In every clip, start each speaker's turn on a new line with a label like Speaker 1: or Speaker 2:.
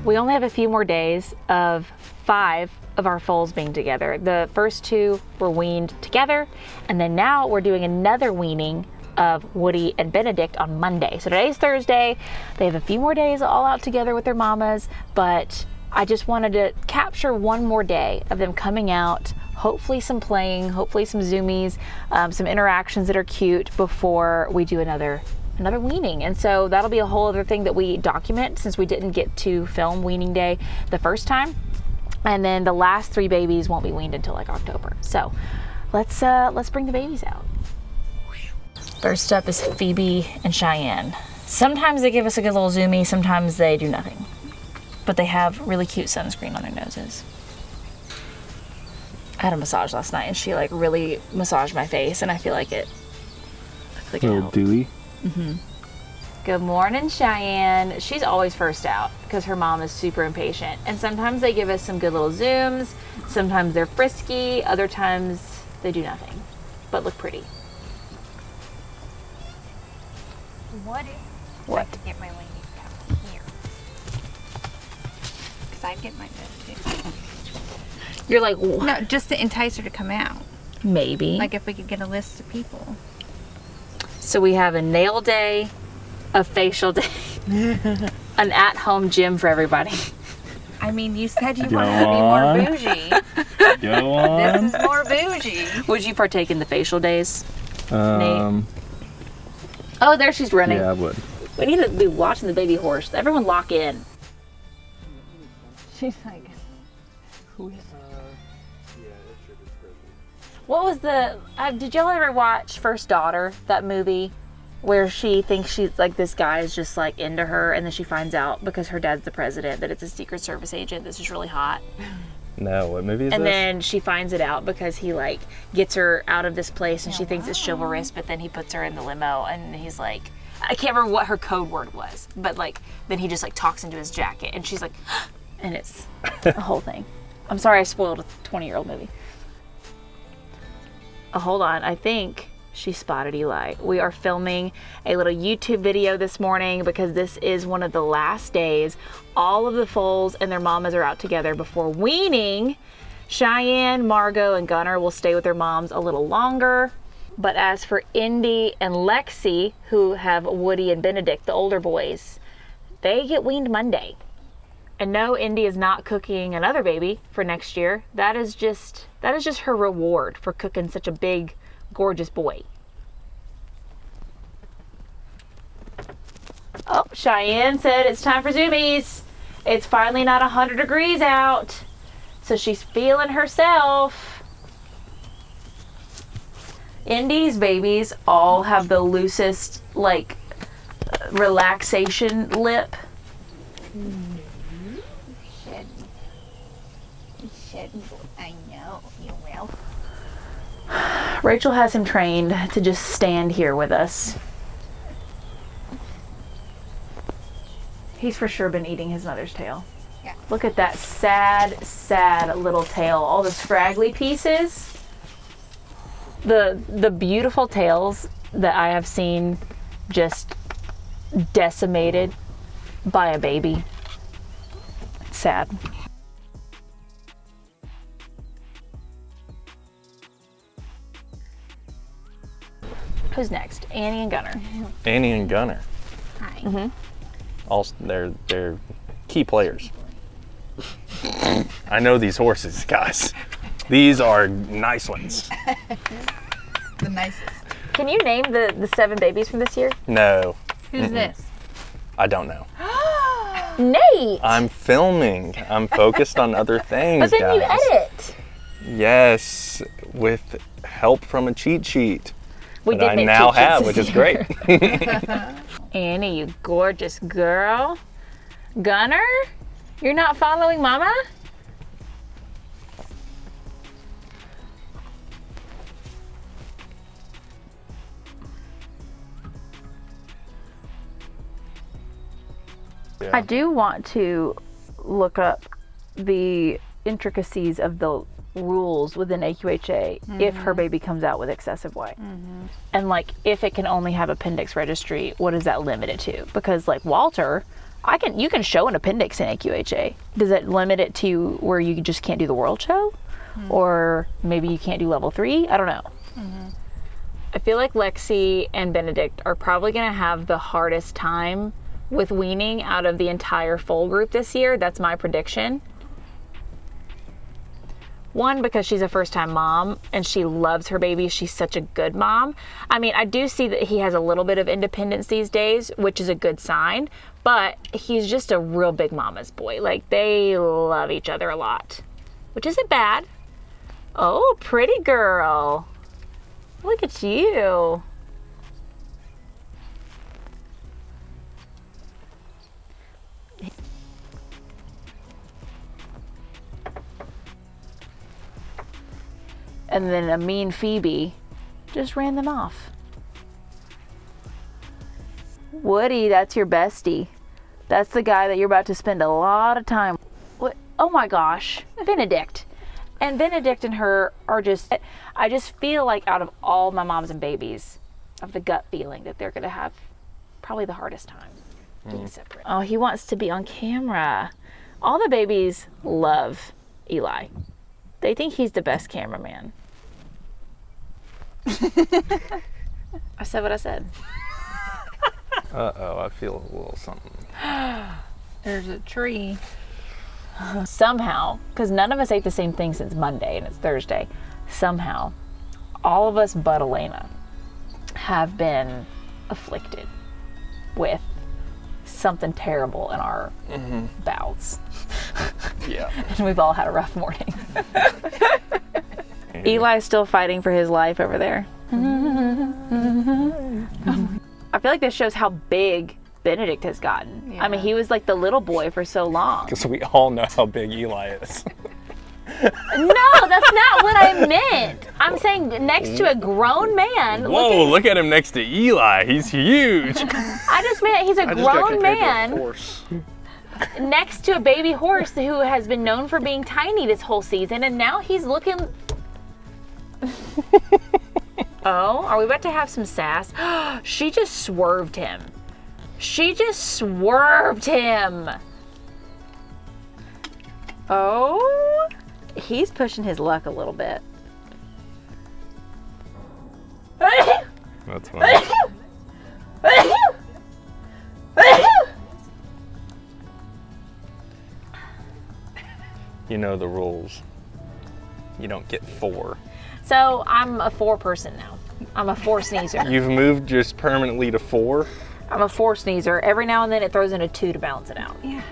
Speaker 1: We only have a few more days of 5 of our foals being together. The first 2 were weaned together, and then now we're doing another weaning of Woody and Benedict on Monday. So today's Thursday. They have a few more days all out together with their mamas, but I just wanted to capture one more day of them coming out, hopefully some playing, hopefully some Zoomies, some interactions that are cute before we do another weaning. And so that'll be a whole other thing that we document, since we didn't get to film weaning day the first time. And then the last 3 babies won't be weaned until like October. So let's bring the babies out. First up is Phoebe and Cheyenne. Sometimes they give us a good little zoomie, sometimes they do nothing. But they have really cute sunscreen on their noses. I had a massage last night and she like really massaged my face, and I feel like it
Speaker 2: a little dewy.
Speaker 1: Mm-hmm. Good morning, Cheyenne. She's always first out because her mom is super impatient. And sometimes they give us some good little zooms. Sometimes they're frisky. Other times they do nothing, but look pretty.
Speaker 3: What? I can get my lady down here. Because I'd get my nose too.
Speaker 1: You're like, what?
Speaker 3: No, just to entice her to come out.
Speaker 1: Maybe.
Speaker 3: Like if we could get a list of people.
Speaker 1: So we have a nail day, a facial day, an at-home gym for everybody.
Speaker 3: I mean, you said you wanted to be more bougie.
Speaker 2: Go on.
Speaker 3: This is more bougie.
Speaker 1: Would you partake in the facial days, Nate? Oh, there she's running.
Speaker 2: Yeah, I would.
Speaker 1: We need to be watching the baby horse. Everyone lock in. She's like, who is it? What was the, did y'all ever watch First Daughter, that movie where she thinks she's like, this guy is just like into her, and then she finds out because her dad's the president that it's a Secret Service agent that's just really hot?
Speaker 2: No, what movie is
Speaker 1: And
Speaker 2: this?
Speaker 1: then she finds it out because he like gets her out of this place and she thinks it's chivalrous, but then he puts her in the limo and he's like, I can't remember what her code word was, but like then he just like talks into his jacket and she's like, and it's a whole thing. I'm sorry I spoiled a 20-year-old movie. Oh, hold on, I think she spotted Eli. We are filming a little YouTube video this morning because this is one of the last days. All of the foals and their mamas are out together before weaning. Cheyenne, Margot, and Gunner will stay with their moms a little longer. But as for Indy and Lexi, who have Woody and Benedict, the older boys, they get weaned Monday. And no, Indy is not cooking another baby for next year. That is just her reward for cooking such a big, gorgeous boy. Oh, Cheyenne said it's time for Zoomies. It's finally not 100 degrees out, so she's feeling herself. Indy's babies all have the loosest, like, relaxation lip.
Speaker 3: I know, you will.
Speaker 1: Rachel has him trained to just stand here with us. He's for sure been eating his mother's tail.
Speaker 3: Yeah.
Speaker 1: Look at that sad, sad little tail. All the scraggly pieces. The beautiful tails that I have seen just decimated by a baby. It's sad. Who's next? Annie and Gunner.
Speaker 2: Annie and Gunner.
Speaker 3: Hi.
Speaker 1: Mm-hmm.
Speaker 2: Also, they're key players. I know these horses, guys. These are nice ones.
Speaker 3: The nicest.
Speaker 1: Can you name the 7 babies from this year?
Speaker 2: No.
Speaker 3: Who's this?
Speaker 2: I don't know.
Speaker 1: Nate!
Speaker 2: I'm filming. I'm focused on other things,
Speaker 1: But then
Speaker 2: guys.
Speaker 1: you edit.
Speaker 2: Yes, with help from a cheat sheet.
Speaker 1: We
Speaker 2: that
Speaker 1: did
Speaker 2: I
Speaker 1: make
Speaker 2: now
Speaker 1: cheat sheets
Speaker 2: have,
Speaker 1: this
Speaker 2: which is
Speaker 1: year.
Speaker 2: great.
Speaker 1: Annie, you gorgeous girl. Gunner? You're not following Mama?
Speaker 2: Yeah.
Speaker 1: I do want to look up the intricacies of the rules within AQHA if her baby comes out with excessive white. And like if it can only have appendix registry, what does that limit it to? Because like Walter, You can show an appendix in AQHA. Does it limit it to where you just can't do the world show? Or maybe you can't do level 3? I don't know. I feel like Lexi and Benedict are probably going to have the hardest time with weaning out of the entire foal group this year. That's my prediction. One, because she's a first-time mom and she loves her baby. She's such a good mom. I mean, I do see that he has a little bit of independence these days, which is a good sign, but he's just a real big mama's boy. Like, they love each other a lot, which isn't bad. Oh, pretty girl. Look at you. And then a mean Phoebe just ran them off. Woody, that's your bestie. That's the guy that you're about to spend a lot of time. What? Oh my gosh, Benedict. And Benedict and her are just, I just feel like out of all my moms and babies, I have the gut feeling that they're gonna have probably the hardest time being separate. Oh, he wants to be on camera. All the babies love Eli. They think he's the best cameraman. I said what I said.
Speaker 2: Uh-oh, I feel a little something.
Speaker 3: There's a tree.
Speaker 1: Somehow, because none of us ate the same thing since Monday and it's Thursday, somehow, all of us but Elena have been afflicted with something terrible in our bowels.
Speaker 2: Yeah.
Speaker 1: And we've all had a rough morning. Eli's still fighting for his life over there. I feel like this shows how big Benedict has gotten.
Speaker 3: Yeah.
Speaker 1: I mean, he was like the little boy for so long.
Speaker 2: Because we all know how big Eli is.
Speaker 1: No, that's not what I meant. I'm saying next to a grown man.
Speaker 2: Whoa, look at him next to Eli. He's huge.
Speaker 1: I just meant he's a grown man next to a baby horse who has been known for being tiny this whole season, and now he's looking... Oh, are we about to have some sass? She just swerved him. She just swerved him. Oh, he's pushing his luck a little bit.
Speaker 2: That's funny. You know the rules. You don't get 4.
Speaker 1: So I'm a 4 person now. I'm a 4 sneezer.
Speaker 2: You've moved just permanently to 4?
Speaker 1: I'm a 4 sneezer. Every now and then it throws in a 2 to balance it out.
Speaker 3: Yeah.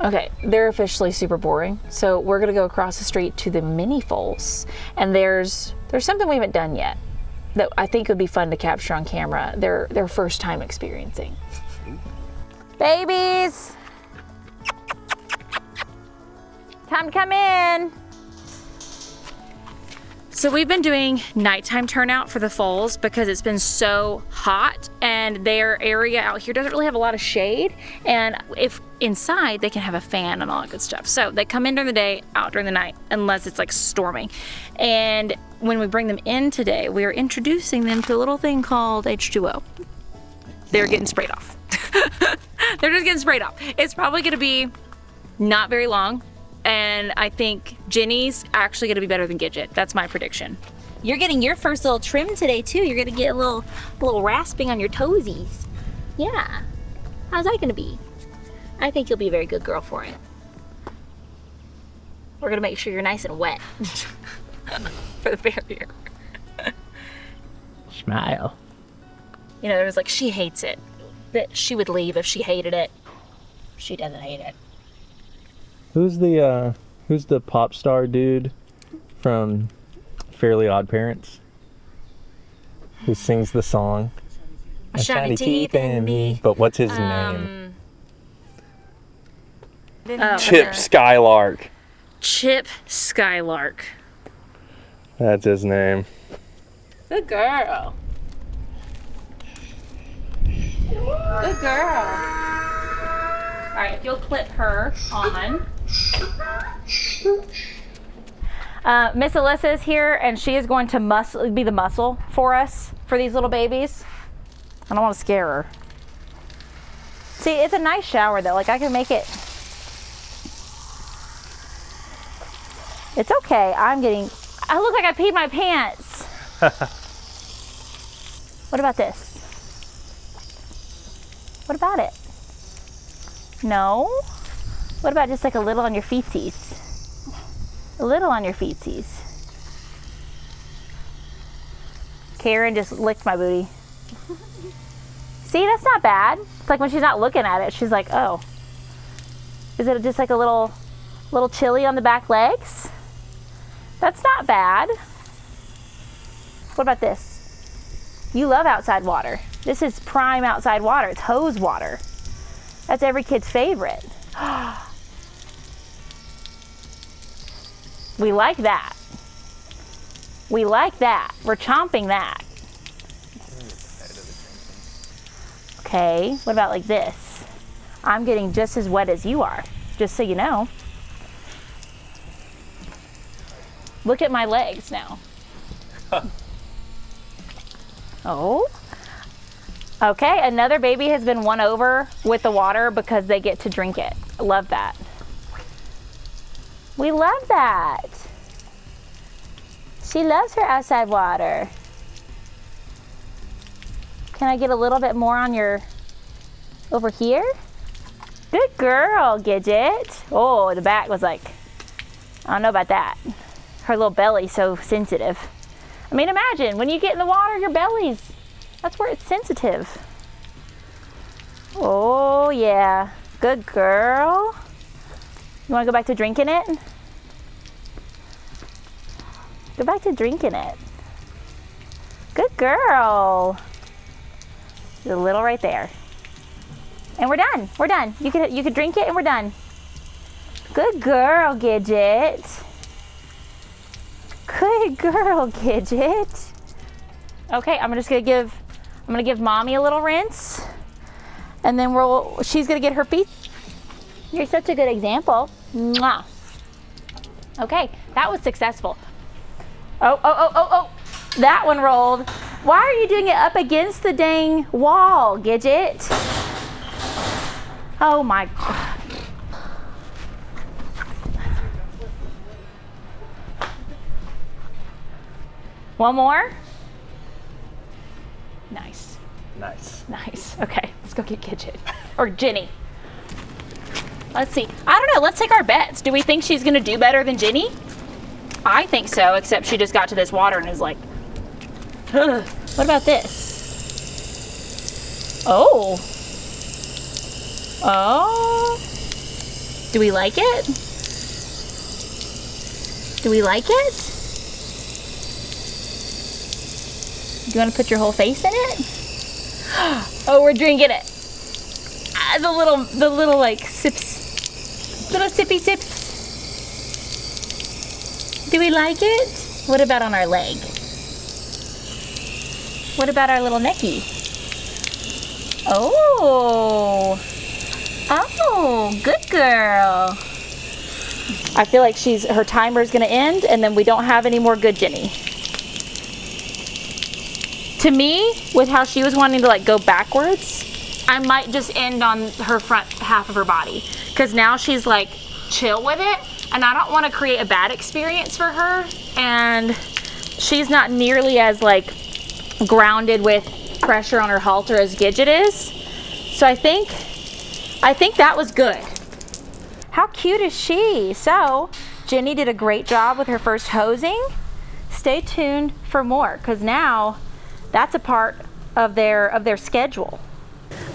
Speaker 1: Okay, they're officially super boring. So we're gonna go across the street to the mini foals, and there's something we haven't done yet that I think would be fun to capture on camera. Their first time experiencing. Babies, time to come in. So we've been doing nighttime turnout for the foals because it's been so hot and their area out here doesn't really have a lot of shade. And if inside, they can have a fan and all that good stuff. So they come in during the day, out during the night, unless it's like storming. And when we bring them in today, we are introducing them to a little thing called H2O. They're getting sprayed off. They're just getting sprayed off. It's probably gonna be not very long. And I think Ginny's actually gonna be better than Gidget. That's my prediction. You're getting your first little trim today too. You're gonna get a little rasping on your toesies. Yeah. How's that gonna be? I think you'll be a very good girl for it. We're gonna make sure you're nice and wet for the barrier.
Speaker 4: Smile.
Speaker 1: You know, there was like, she hates it. That she would leave if she hated it. She doesn't hate it.
Speaker 4: Who's the pop star dude from Fairly Odd Parents who sings the song?
Speaker 1: A shiny teeth in me.
Speaker 4: But what's his name?
Speaker 2: Chip Skylark.
Speaker 1: Chip Skylark.
Speaker 2: That's his name.
Speaker 1: Good girl. Good girl. All right, if you'll clip her on. Miss Alyssa is here, and she is going to be the muscle for us for these little babies. I don't want to scare her. See, it's a nice shower though. Like I can make it. It's okay. I look like I peed my pants. What about this? What about it? No? What about just like a little on your feetsies? A little on your feetsies. Karen just licked my booty. See, that's not bad. It's like when she's not looking at it, she's like, oh. Is it just like a little chilly on the back legs? That's not bad. What about this? You love outside water. This is prime outside water. It's hose water. That's every kid's favorite. We like that. We like that. We're chomping that. Okay, what about like this? I'm getting just as wet as you are, just so you know. Look at my legs now. Oh. Okay, another baby has been won over with the water because they get to drink it. I love that. We love that. She loves her outside water. Can I get a little bit more on your, over here? Good girl, Gidget. Oh, the back was like, I don't know about that. Her little belly's so sensitive. I mean, imagine when you get in the water, your belly's, that's where it's sensitive. Oh yeah, good girl. You wanna go back to drinking it? Go back to drinking it. Good girl. There's a little right there. And we're done, we're done. You could drink it and we're done. Good girl, Gidget. Good girl, Gidget. Okay, I'm gonna give mommy a little rinse, and then she's gonna get her feet. You're such a good example. Mwah. Okay, that was successful. Oh, that one rolled. Why are you doing it up against the dang wall, Gidget? Oh my God. One more? Nice.
Speaker 4: Nice.
Speaker 1: Nice. Okay, let's go get Gidget. Or Ginny. Let's see. I don't know, let's take our bets. Do we think she's gonna do better than Ginny? I think so, except she just got to this water and is like, ugh. What about this? Oh. Oh. Do we like it? Do we like it? Do you want to put your whole face in it? Oh, we're drinking it. The little like sips, little sippy sips. Do we like it? What about on our leg? What about our little necky? Oh, good girl. I feel like her timer is gonna end, and then we don't have any more good Ginny. To me, with how she was wanting to like go backwards, I might just end on her front half of her body, because now she's like chill with it, and I don't want to create a bad experience for her, and she's not nearly as like grounded with pressure on her halter as Gidget is. So I think that was good. How cute is she? So Ginny did a great job with her first hosing. Stay tuned for more, because now that's a part of their schedule.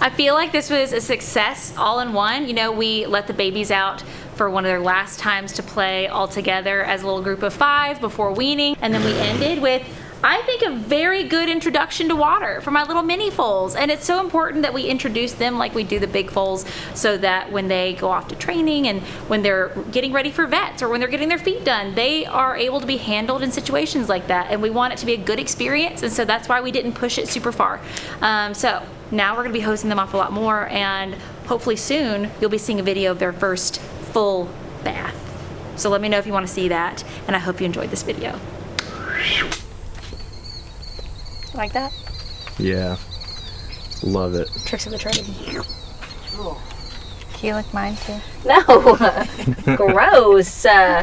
Speaker 1: I feel like this was a success all in one. You know, we let the babies out for one of their last times to play all together as a little group of 5 before weaning, and then we ended with, I think, a very good introduction to water for my little mini foals. And it's so important that we introduce them like we do the big foals, so that when they go off to training and when they're getting ready for vets or when they're getting their feet done, they are able to be handled in situations like that. And we want it to be a good experience, and so that's why we didn't push it super far. So now we're gonna be hosing them off a lot more, and hopefully soon you'll be seeing a video of their first full bath. So let me know if you want to see that, and I hope you enjoyed this video. Like that?
Speaker 4: Yeah. Love it.
Speaker 1: Tricks of the trade.
Speaker 3: Can you lick mine too?
Speaker 1: No! Gross!